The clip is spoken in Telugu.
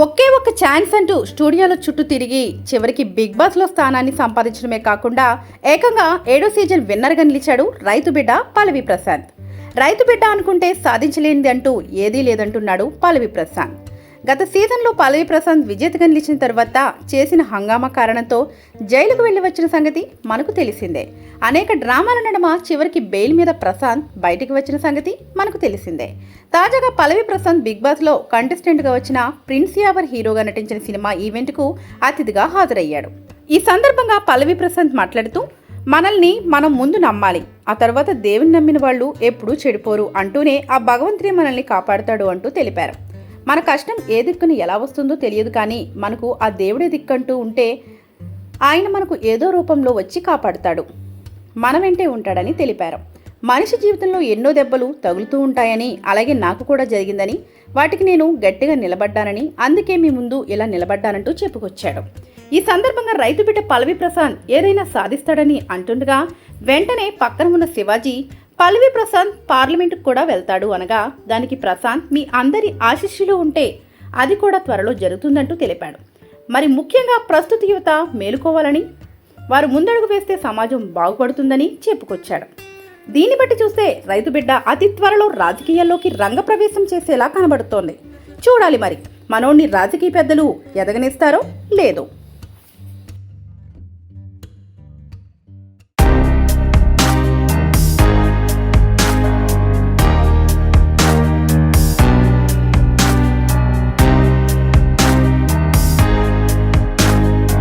ఒకే ఒక్క ఛాన్స్ అంటూ స్టూడియోలో చుట్టూ తిరిగి చివరికి బిగ్ బాస్లో స్థానాన్ని సంపాదించడమే కాకుండా ఏకంగా 7వ సీజన్ విన్నర్గా నిలిచాడు రైతు బిడ్డ పల్లవి ప్రశాంత్. రైతు బిడ్డ అనుకుంటే సాధించలేనిది అంటూ ఏదీ లేదంటున్నాడు పల్లవి ప్రశాంత్. గత సీజన్లో పల్లవి ప్రశాంత్ విజేతగా నిలిచిన తర్వాత చేసిన హంగామా కారణంతో జైలుకు వెళ్లి వచ్చిన సంగతి మనకు తెలిసిందే. అనేక డ్రామాల నడుమ చివరికి బెయిల్ మీద ప్రశాంత్ బయటికి వచ్చిన సంగతి మనకు తెలిసిందే. తాజాగా పల్లవి ప్రశాంత్ బిగ్ బాస్లో కంటెస్టెంట్గా వచ్చిన ప్రిన్స్ యావర్ హీరోగా నటించిన సినిమా ఈవెంట్కు అతిథిగా హాజరయ్యాడు. ఈ సందర్భంగా పల్లవి ప్రశాంత్ మాట్లాడుతూ, మనల్ని మనం ముందు నమ్మాలి, ఆ తర్వాత దేవుని నమ్మిన వాళ్ళు ఎప్పుడూ చెడిపోరు అంటూనే ఆ భగవంతుడే మనల్ని కాపాడుతాడు అంటూ తెలిపారు. మన కష్టం ఏ దిక్కును ఎలా వస్తుందో తెలియదు, కానీ మనకు ఆ దేవుడే దిక్కంటూ ఉంటే ఆయన మనకు ఏదో రూపంలో వచ్చి కాపాడుతాడు, మన వెంటే ఉంటాడని తెలిపారు. మనిషి జీవితంలో ఎన్నో దెబ్బలు తగులుతూ ఉంటాయని, అలాగే నాకు కూడా జరిగిందని, వాటికి నేను గట్టిగా నిలబడ్డానని, అందుకే మీ ముందు ఇలా నిలబడ్డానంటూ చెప్పుకొచ్చాడు. ఈ సందర్భంగా రైతు బిడ్డ పల్లవి ప్రశాంత్ ఏదైనా సాధిస్తాడని అంటుండగా, వెంటనే పక్కన ఉన్న శివాజీ పల్లవి ప్రశాంత్ పార్లమెంటుకు కూడా వెళ్తాడు అనగా, దానికి ప్రశాంత్ మీ అందరి ఆశీస్సులు ఉంటే అది కూడా త్వరలో జరుగుతుందంటూ తెలిపాడు. మరి ముఖ్యంగా ప్రస్తుత యువత మేలుకోవాలని, వారు ముందడుగు వేస్తే సమాజం బాగుపడుతుందని చెప్పుకొచ్చాడు. దీన్ని బట్టి చూస్తే రైతు బిడ్డ అతి త్వరలో రాజకీయాల్లోకి రంగప్రవేశం చేసేలా కనబడుతోంది. చూడాలి మరి మనోడిని రాజకీయ పెద్దలు ఎదగనిస్తారో లేదో.